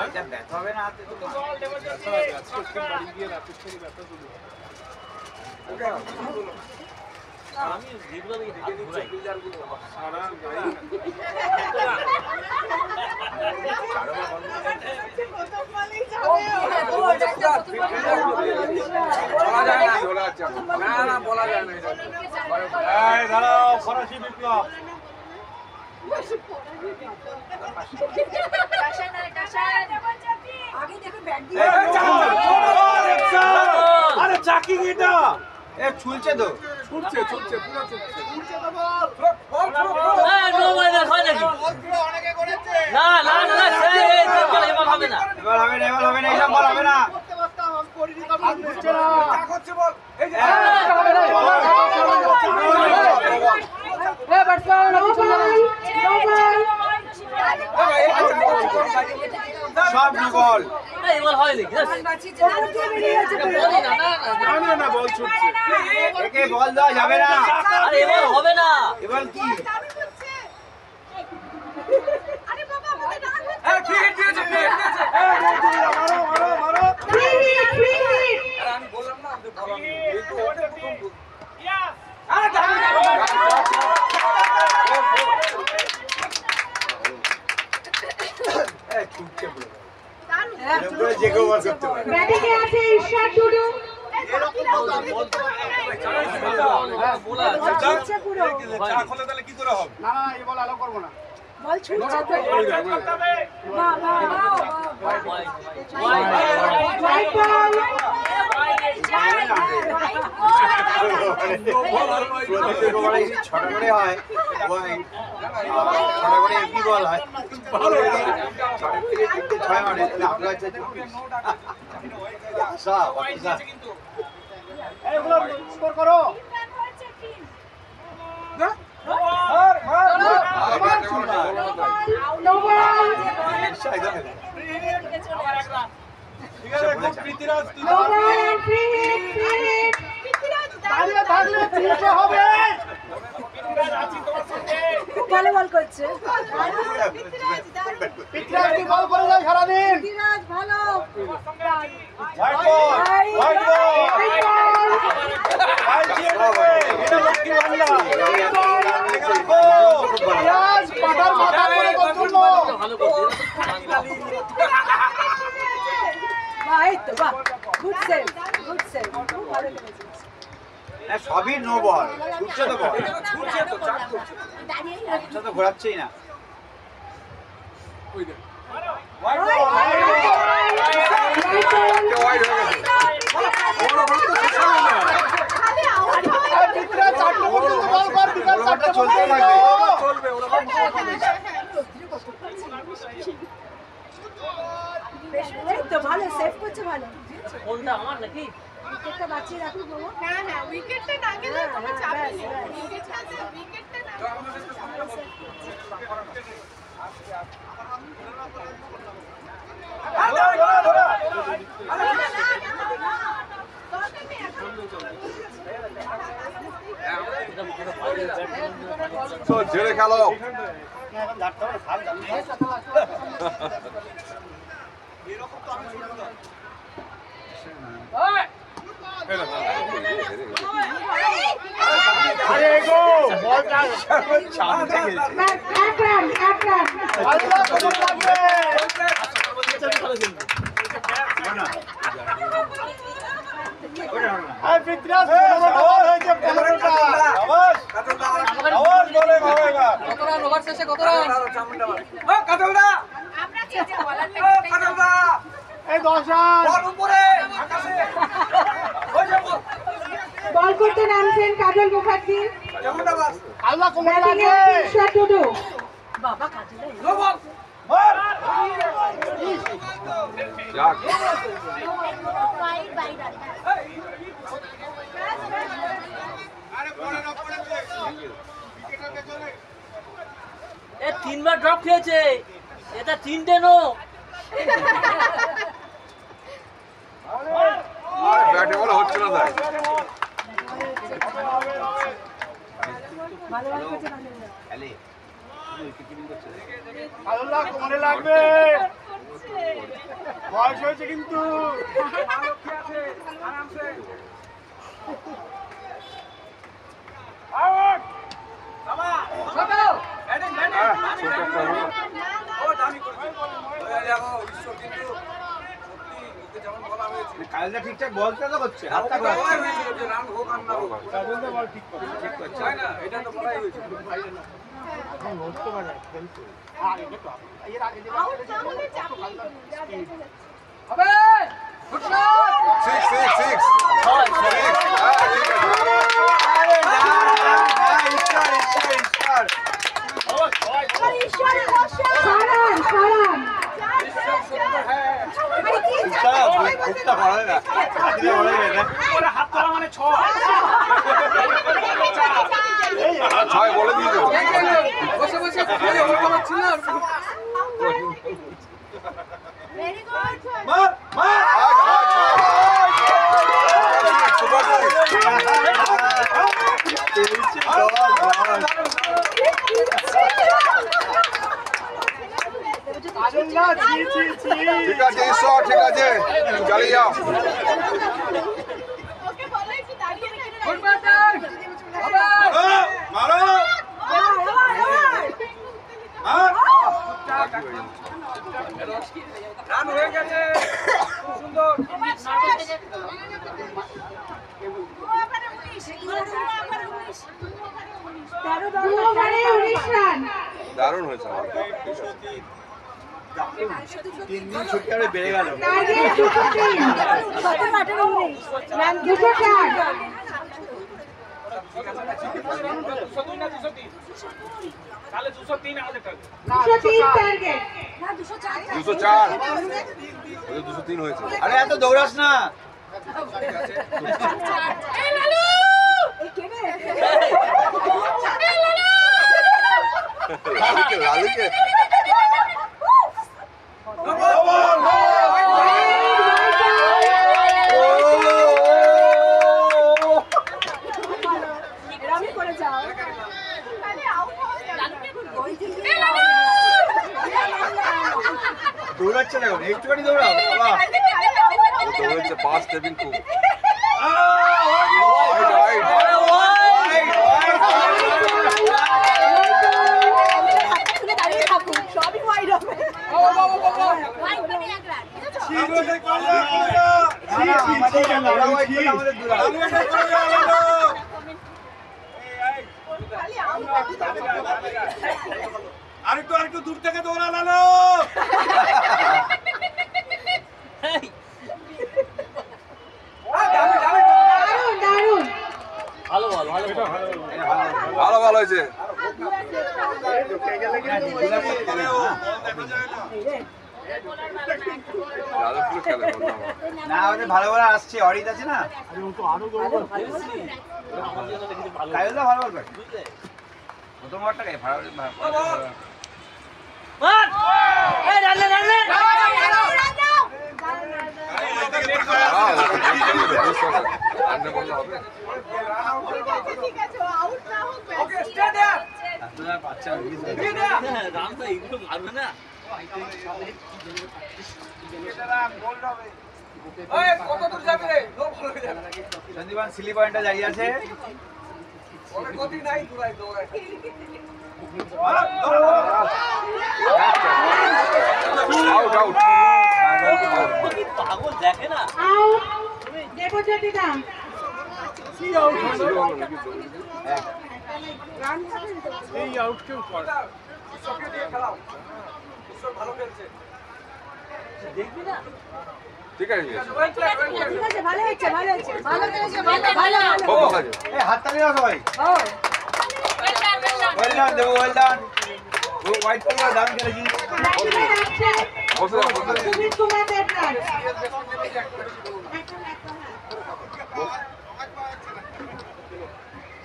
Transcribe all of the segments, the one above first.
এটা ব্যথা হবে না হাতে তো আজকে বাড়ি গিয়ে রাতের থেকে ব্যথা শুরু হয়। আমি যেগুলো দেখে ঘুরাই সারা গাড়ি বলা যায় না দাঁড়াও ফরাসি বিপ্লব আরে চাকি এটা এ ছুলছে তো ছুটছে ছুটছে পুরো ছুটছে এবার হবে না এবার হবে না এবার হবে না এইসব বল হবে না সব বল এবার হয় নাকি না বল ছুটছে একে বল দেওয়া যাবে না আরে এবার হবে না এবার কি কি করে হবে না এই বল আলো করবো না বল ছুটছে তো ছটা করে হয় ছটা করে এমনি বল হয় ছটা থেকে তিনটে ছয় মানে আপনার হচ্ছে এইগুলো স্কোর করো ঠিক আছে খুব প্রীতিরাজ তুই দাঁড়িয়ে থাকলে তিনটে হবে খুব ভালো বল করছে পিতরাজ কি বল করে যায় সারাদিন বিরাজ ভালো হোয়াইট বল হোয়াইট বল ভাই দিয়ে দেবে এটা লক্ষ্মী ভান্ডার পিতরাজ পাটার মাথা করে গোল করলো ভালো করছে বাহ এই তো বাহ গুড সেভ খুব ভালো করেছিস সবই নো বল ছুটছে তো বল ছুটছে তো ঘোরাচ্ছেই না ওই দেখ পিতরাজ চারটে পর্যন্ত বল কর বিকাল চারটে চলতেই থাকবে চলবে ওরকম এই তো ভালো সেভ করছে ভালো কোনটা আমার নাকি উইকেটটা বাঁচিয়ে রাখুক বাবা হ্যাঁ উইকেটটা না গেলে কোনো চাপ নেই উইকেটটা না চল ঝেড়ে খেলো আরে গো বলটা সামনে গেছে আল্লাহ কবুল লাগবে এই পিতরাজ বল হয়েছে 15টা আওয়াজ আওয়াজ বলে ভাবে এবার কত রান ওভার শেষে কত রান আমরা যে যে বলারটা এই 10 রান বল করতে নামছেন কাজল মুখার্জি আল্লাহ কবুল লাগবে ঈশা টুডু বাবা কাজল এ তিনবার ড্রপ খেয়েছে এটা তিনটে নো ব্যাটে বলা হচ্ছে না তাই ভালো বল করছে ভালো খেলে উইকেট কিপিং করছে আল্লাহ কবুল লাগবে বয়স হয়েছে কিন্তু কালটা ঠিকঠাক বলতে তো করছে হাতটা হাত তোলা মানে ছয় বলে দিয়ে দেবো Very good. ঠিক আছে ঈশ্বর ঠিক আছে চালিয়ে যাও ওকে বলো একটু দাঁড়িয়ে রেখে মারো রান হয়ে গেছে সুন্দর দারুণ হয়েছে তিন দিন ছুটি করে বেড়ে গেল তাহলে 203 আমাদের টার্গেট 204 203 হয়েছে আরে এত দৌড়াস না লালুকে দৌড়াচ্ছে না এখন একটুখানি দৌড়াও বাবা দৌড়েছে পাস টেবিল খুব আরেকটু দূর থেকে দৌড়া লালো ভালো বল ভালো বল। ভালো ভালো হয়েছে যাদবপুর খেলে না ওদের ভালো ভালো আসছে অরিত আছে না কায়দা ভালো বলবে প্রথম ওভারটা কে ভালো মার এই রান্না রান্না ঠিক আছে আউট না হোক রামদা এগুলো মারবে না সন্দীপান সিলি পয়েন্টে দাঁড়িয়ে আছে আউট আউট পাগল দেখে না এই আউট কেউ করে দেখবি না ঠিক আছে ভালো হয়েছে ভালো হয়েছে ভালো হয়েছে খুব ভালো আছে এই হাততালি দাও সবাই ওয়েল ডান দেবো ওয়েল ডান ও হোয়াইট কালার দারুণ খেলেছি বসে যাও বসে যাও সুমিত কুমার দেবনাথ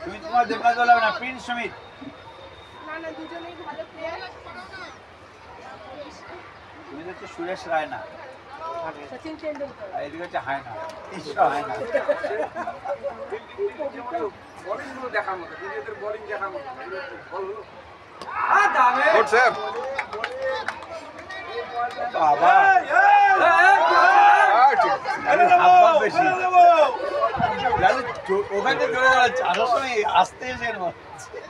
সুমিত কুমার দেবনাথ বলা না প্রিন্স সুমিত না দুজনেই ভালো প্লেয়ার সুমিত হচ্ছে সুরেশ রায়না সচিন তেন্ডুলকর আর এদিকে হচ্ছে হায়না ঈশ্বর হায়না গুড সেভ বাবা বেশি ওখানে জোরে যাচ্ছে আসার সময় আসতে এসে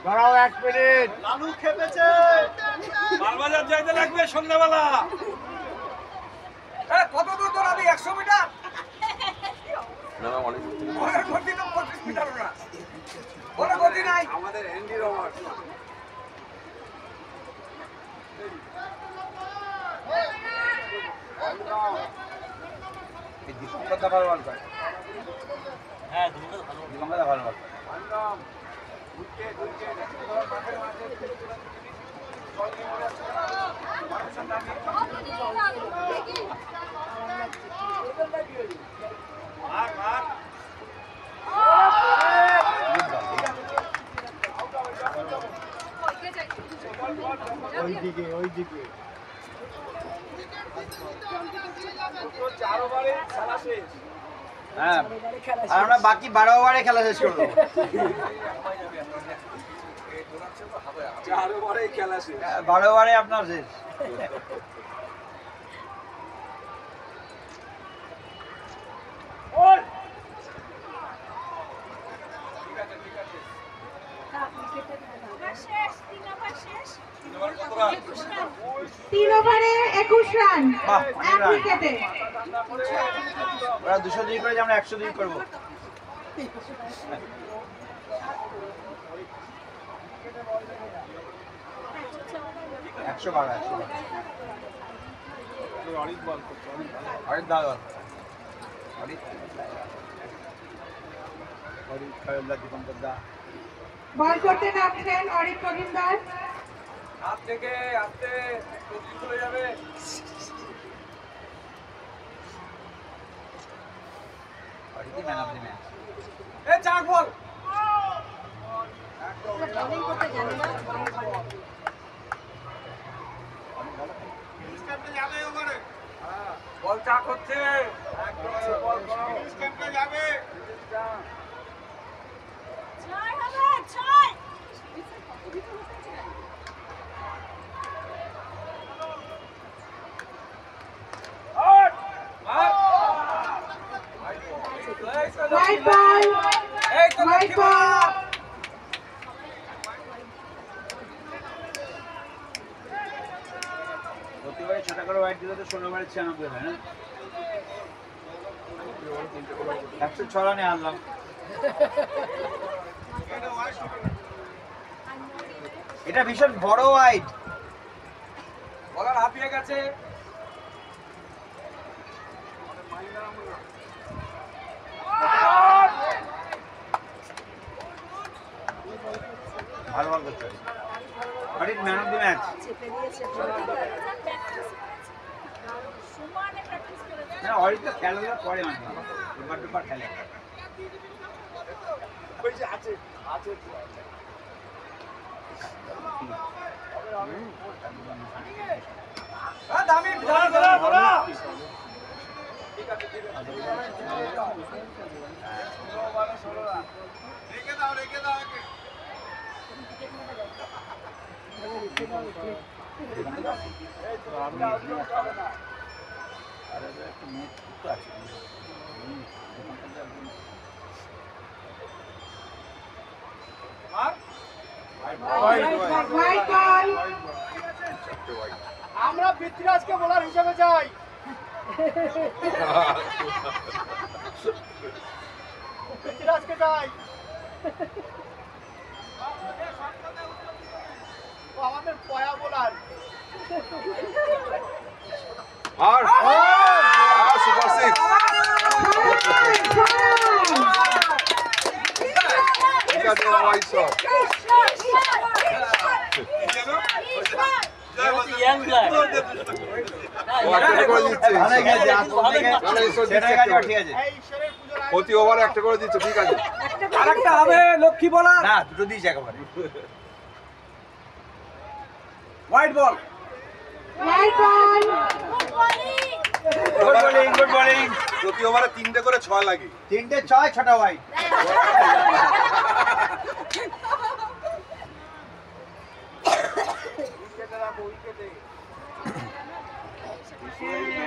দাঁড়াও 1 মিনিট। লালু খেপেছে মালবাজার যাইতে লাগবে সন্ধ্যাবেলা। কত দূর দৌড়াবি? 100 মিটার? ওদের গতি তো 25 মিটার ওরা। ওদের গতি নাই। আমাদের এন্ডি রোমার। এই দীপঙ্করদা ভালো বল করে হ্যাঁ দুটো ভালো দীপঙ্করদা ভালো বল করে ওইদিকে ওইদিকে। হ্যাঁ আর আমরা বাকি 12 ওভারে খেলা শেষ করে দেবো 12 ওভারে আপনার শেষ তিন ওভারে 21 রান বাহ, এক উইকেটে। ওরা 202 করে যে আমরা 102 করবো একশো বারো অরিক বল করছে, অরিক ভালো। অরিক দাদা অরিক খায়ুল্লাহ দীপঙ্কর দা বল করতে নামছেন অরিক মজুমদার। হাত থেকে আস্তে গতি চলে যাবে। অরিকই ম্যান অফ দ্য ম্যাচ এ চাক বল। বোলিং করতে জানে না বল চাক হচ্ছে। বল করো। হোয়াইট বল, এই তো হোয়াইট লক্ষ্মী বল। বল। প্রতিবারে ছোট করে ওয়াইড দিলে তো 16 ওভারে 96 হয় না 106 রানে হারলাম এটা ভীষণ বড় ওয়াইড বলার হাঁপিয়ে গেছে। ভালো বল করতে Arik man of the match চেপে দিয়েছে না অরিক তো খেলাধুলা করে মানে দুবার দুবার খেলে ওই যে আছে, আছে। দামি ধরা ধরা ধরা। White ball. আমরা পৃথ্বীরাজকে বোলার হিসেবে চাই। পৃথ্বীরাজকে চাই। ও আমাদের পয়া বোলার। আর সুপার সিক্স ঠিক আছে ওয়াইড শট ইয়াং প্লেয়ার ও একটা করে দিচ্ছে ভালো গেছে আর ভালো এই শট সেটা দিচ্ছে গেছে ঠিক আছে এই ঈশ্বরের পুজোর আগে প্রতি ওভারে একটা করে দিচ্ছে ঠিক আছে আরেকটা হবে লক্ষ্মী বলার। না দুটো দিয়েছে একেবারে white ball. White ball. Good bowling good bowling প্রতি ওভারে 3টে করে 6 লাগে 3টে 6 ছটা ওয়াইড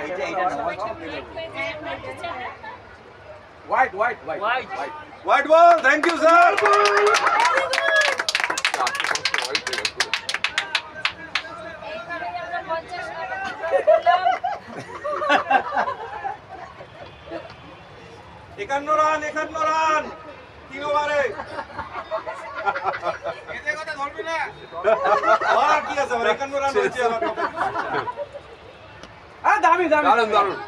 এইটা এইটা নয় white white ball, thank you sir. একান্ন রান 3 ওভারে। আর কি আছে, 51 রান হয়েছে আমার। দামি দারুণ দারুণ।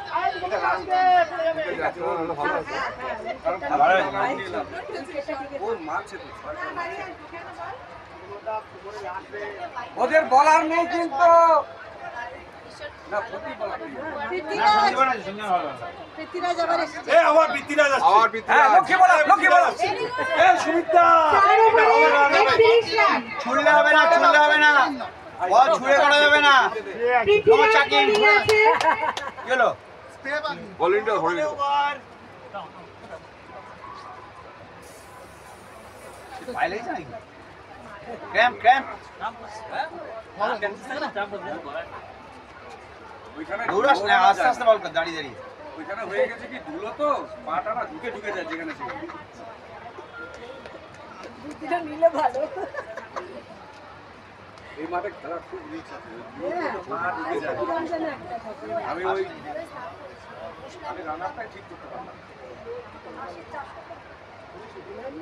ওদের বলার নেই কিন্তু পৃথ্বীরাজ আবার এসেছে। এ আমার পৃথ্বীরাজ আসছে। আমার হ্যাঁ, লক্ষ্মী বলা এ সুমিতা, ছুড়লে হবে না বল ছুড়ে করা যাবে না তোমার চাকরি গেল বলিংটা ধরে নিল। পাই লেগেছে নাকি ক্র্যাম্প দৌড়াস না আস্তে আস্তে বল কর দাঁড়িয়ে ওইখানে হয়ে গেছে কি ধুলো তো পাটা না ঢুকে যায় যেখানে সেখানে বুদ্ধিটা নিলে ভালো। এই মাঠে খেলা খুব রিস্ক আছে পা ঢুকে যায়। আমি রানারটাই ঠিক করতে পারলাম।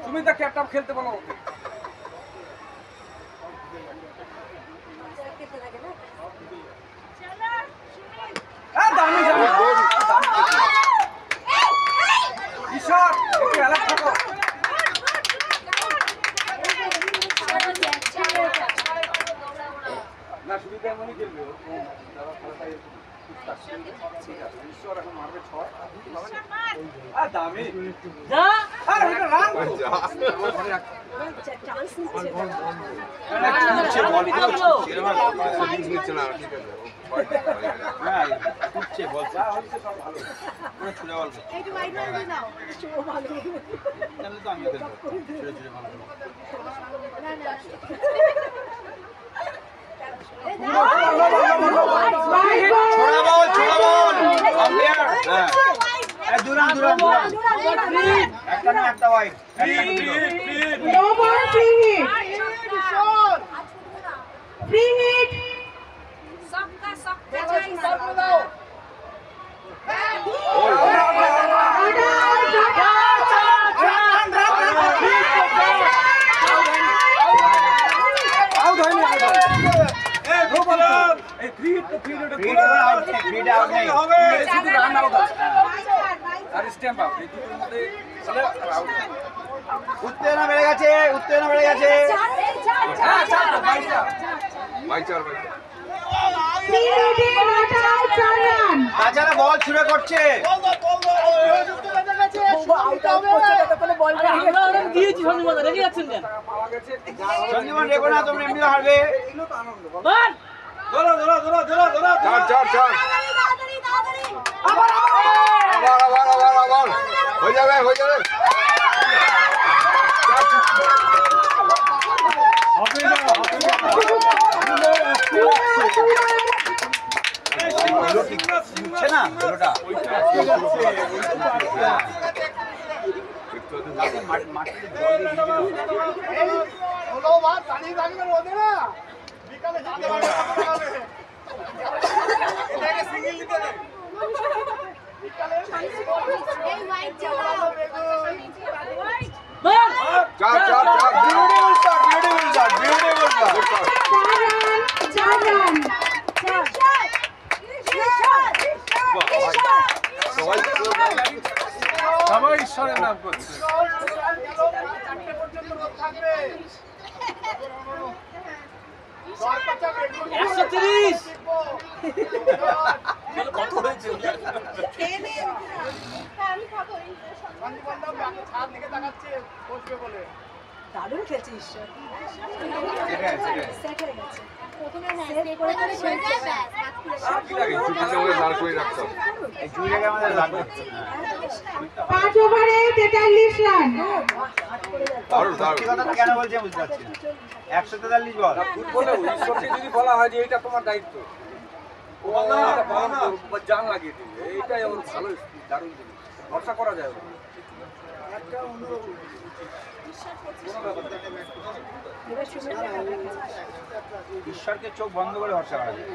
তুমি তো ক্যাপটাপ খেলতে বলো ওকে। দামি ঈশ্বর একটু অ্যালার্ট থাকো। না সুবিধা এমনই খেলবে ঈশ্বর এখন মারবে 6 দামি যা আর ওটা রান চান্স নিচ্ছে। নিচ্ছে না, ঠিক আছে। উঠছে বল যা হচ্ছে সব ভালো। পুরো ছুড়ে বল একটু বাইরে হয়ে নাও চো ভালো। তাহলে তো আমি খেলবো ছুড়ে ছুড়ে বল না না ছোড়া বল আম্পায়ার হ্যাঁ দুরান একটা wide no ball free hit. Free hit. সক্কা যাই দাও আউট হয়নি এ পৃথ্বীরাজ, এই ফ্রি হিট ফ্রিটা আউট নেই হবে। শুধু রান আউট আছে আর স্ট্যাম্প আউট এই দুটোর মধ্যে চলে আউট। উত্তেজনা বেড়ে গেছে হ্যাঁ চার বাইশটা ভাই চার। তাছাড়া বল ছুড়ে করছে আউট আউট করছে ততক্ষণে বল বেরিয়ে গেছে। আমরা ওরকম দিয়েছি সঞ্জীবন রেডি আছেন কেন পাওয়া গেছে সঞ্জীবন রেখো না তোমরা এমনিও হারবে এগুলো তো আনন্দ বল। বল চার। আবার হয়ে যাবে উঠছে না ওটা এই হোয়াইট চালাও বল চার। বিউটিফুল শট সবাই ঈশ্বরের নাম করছে। 130 কত হয়েছে আমি খাবো দারুণ খেলছে ঈশ্বর। সেট হয়ে গেছে। প্রথমে হ্যাঁ করে হয়ে যায় দাঁড় করে রাখতাম। এই জুড়ে আমাদের লাগবে 5 ওভারে 43 রান। দারুণ সত্যি কথাটা কেন বলছে বুঝতে পারছি না 143 বল ফুটবলে ঈশ্বরকে যদি বলা হয় যে এটা তোমার দায়িত্ব ও এটা পালন করবে, জান লাগিয়ে দিবে, এইটাই ওর ভালো দারুণ জিনিস। ভরসা করা যায় ওর। এবার শুনে দেখা যাক। ঈশ্বরকে চোখ বন্ধ করে ভরসা করা যায়।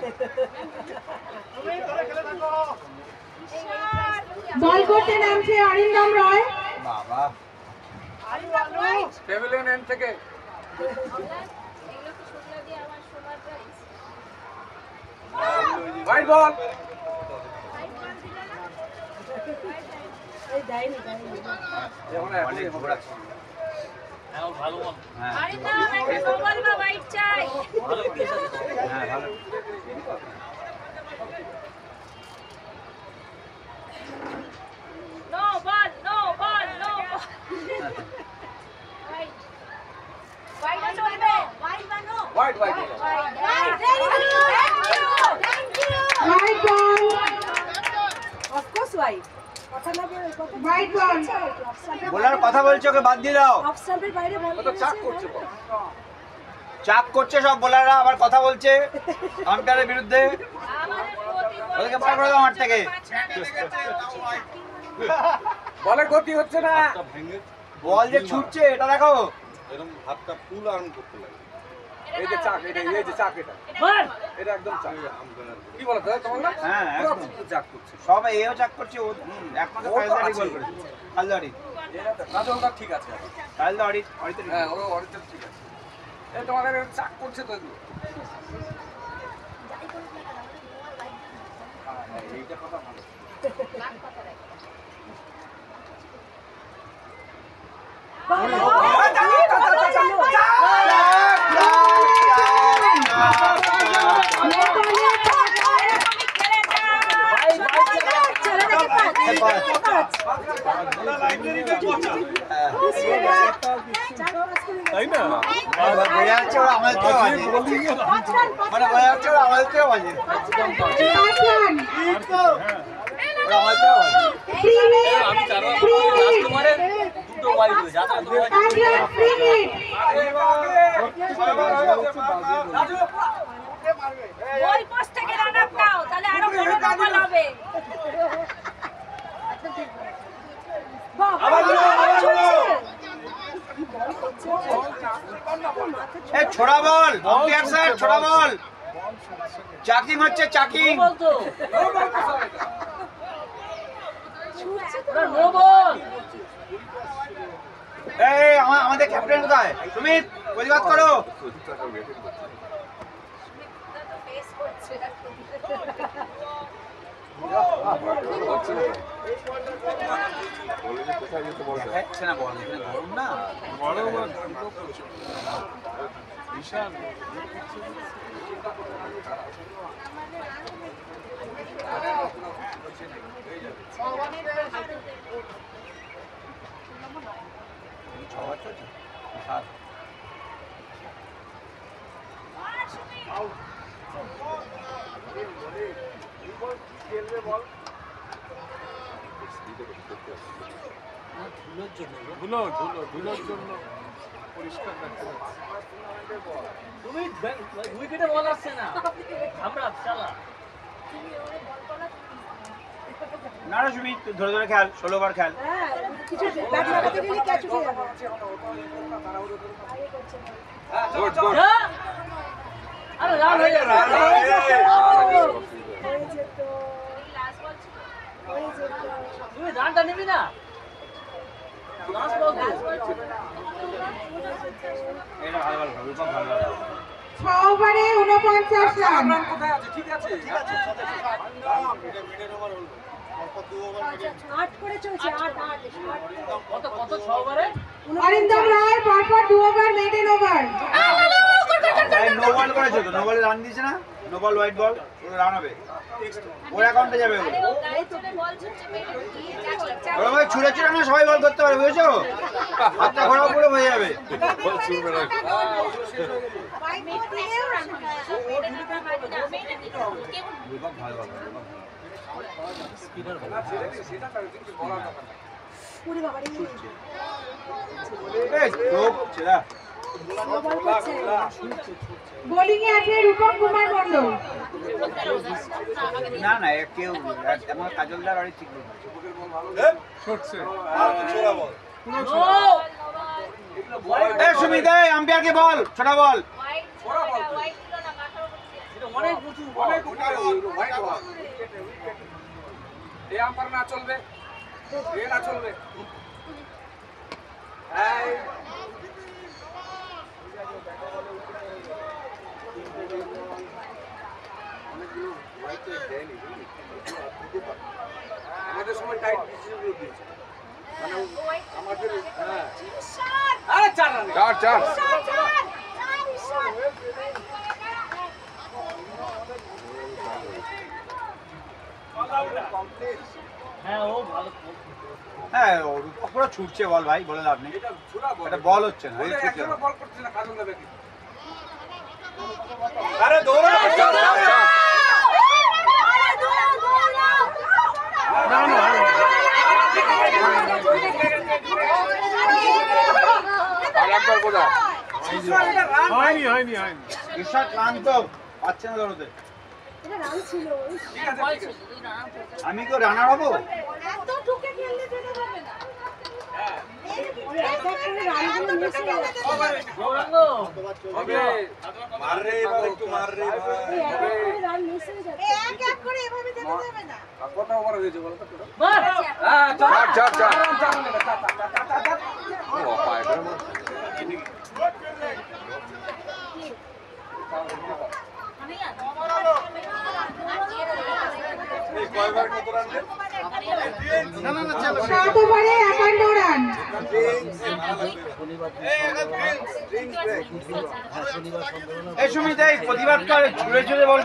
বল করতে নামছে অরিন্দম রয়। বাবা প্যাভিলিয়ন এন্ড থেকে হোয়াইট বল। এই দেয়নি। অনেক ঘোরাচ্ছে। এখন ভালো বল। হ্যাঁ ভালো পেস আছে তো। হ্যাঁ ভালো। White white White ball. Of course white. কথা না বলে কথা white ball. বোলার কথা বলছে ওকে বাদ দিয়ে দাও। অফ স্টাম্পের বাইরে বল ও তো চাক করছে বল। চাপ করছে সব বোলাররা, আবার কথা বলছে আম্পায়ারের বিরুদ্ধে। ওদেরকে বার করে দাও মাঠ থেকে। বলের গতি হচ্ছে না। হাতটা ভেঙে বল যে ছুটছে এটা দেখো। এরকম হাতটা ফুল আর্ম করতে লাগে। এই যে চাক, এটা এই যে চাক, এটা মার। এটা একদম চাক। কি বলো দাদা তোমার না? হ্যাঁ, পুরো একদম। চাক করছে। সব এও চাপ করছে ও। একমাত্র ও তো কালদাড়ি আছে। গোল করেছে। কালদাড়ি। রাজা ওটা ঠিক আছে। কালদাড়ি অরিতে। হ্যাঁ ওর অরিজিনাল ঠিক আছে। এই তোমাদের চাক করছে তো এগুলো। হ্যাঁ, এইটা কথা ভালো। তাই না? বোঝা যাচ্ছে ওরা আমাদের থেকে বাজে। মানে বোঝা যাচ্ছে ওরা আমাদের থেকে বাজে। ওরা আমাদের থেকে বাজে। আমি চারবার রাজকুমারে দুটো ওয়াইড হয়েছে। আচ্ছা দুটো ওয়াইড। ওই পোস্ট থেকে রান আপ দাও, তাহলে আরো বড় গোল হবে। এই ছোড়া বল, আম্পায়ার স্যার ছোড়া বল। চাকিং হচ্ছে চাকিং। বল তো। ওরা নো বল। এই আমাদের ক্যাপ্টেন কোথায়? সুমিত প্রতিবাদ করো। কোথায় যেতে বলছে? হচ্ছে না বল, এখানে গরম না। বড় বড় বিশাল ছবার চলছে। সাত। ধুলোর জন্য পরিষ্কার দেখা যাচ্ছে। তুমি উইকেটে বল আসছে না। আমরা শালা। না না সুমিত তুই ধরে ধরে খেল, 16 বার খেল। হ্যাঁ কিছু ব্যাট লাগাতে গেলে ক্যাচ উঠে যাবে গুড গুড। যা। আরে রান হয়ে যাবে। তুমি রানটা নিবি না। লাস্ট বল তো। এটা ভালো ভালো রূপম ভালো ভালো। 6 ওভারে 49 রান রান কোথায় আছে? ঠিক আছে। 8 করে চলছে 8 কত কত 6 ওভারে? অরিন্দম রায় পরপর 2 ওভার মেডেন ওভার এই নো বল করেছে তো, নো বলে রান দিয়েছে না? নো বল হোয়াইট বল, ওর রান হবে। ওর অ্যাকাউন্টে যাবে ওগুলো। ও গায়ে চড়ে বল ছুটছে, মেরে দিয়ে যাচ্ছে। ওরা ভাই ছুড়ে ছুড়ে না সবাই বল করতে পারে, বুঝেছো? হাতটা ঘোরাও পুরো হয়ে যাবে। বল ছুড়বে না। রূপম ভালো ভালো। সেটা কিন্তু বলার কথা না। পুরি বাবারে এই চোখ ছেড়া। বল করছে বোলিং এ আছে রূপম কুমার মণ্ডল না না কেউ এমন কাজলদার বাড়ি ঠিক নেই ছুটছে এ সুমিত আম্পায়ারকে বল ছোট বল অনেক উঁচু এই আম্পায়ার না চলবে এ না চলবে এই আমাদের সময় টাইট ডিসিশন দিয়েছে মানে আমাদের হ্যাঁ আরে 4 রান 4 হ্যাঁ ও ভালো হ্যাঁ পুরো ছুটছে বল ভাই বলে লাভ নেই এটা ছোড়া বল এটা বল হচ্ছে না এই ছুটছে একজনও বল করছে না কাজল দেবে কি আরে দৌড়া আর একবার কোথায় হয়নি ঈশ্বর ক্লান্ত পাচ্ছে না দৌড়তে এটা রান ছিল ঠিক আছে ঠিক আছে আমি কেউ রানার হবো এত ঠুকে খেললে যেতে হবে না রানগুলো মিস হয়ে যাচ্ছে গৌরাঙ্গ হবে মার রে এবার একটু মার রে ভাই রান মিস হয়ে যাচ্ছে এক এক করে এভাবে যেতে যাবে না কত ওভার হয়েছে বলো তো পুরো মার হ্যাঁ চার, চার। চার ও পায়টা এই কয়বার কত রান রে 7 ওভারে 51 রান এই সুমিত এই প্রতিবাদ করে ছুড়ে ছুড়ে বল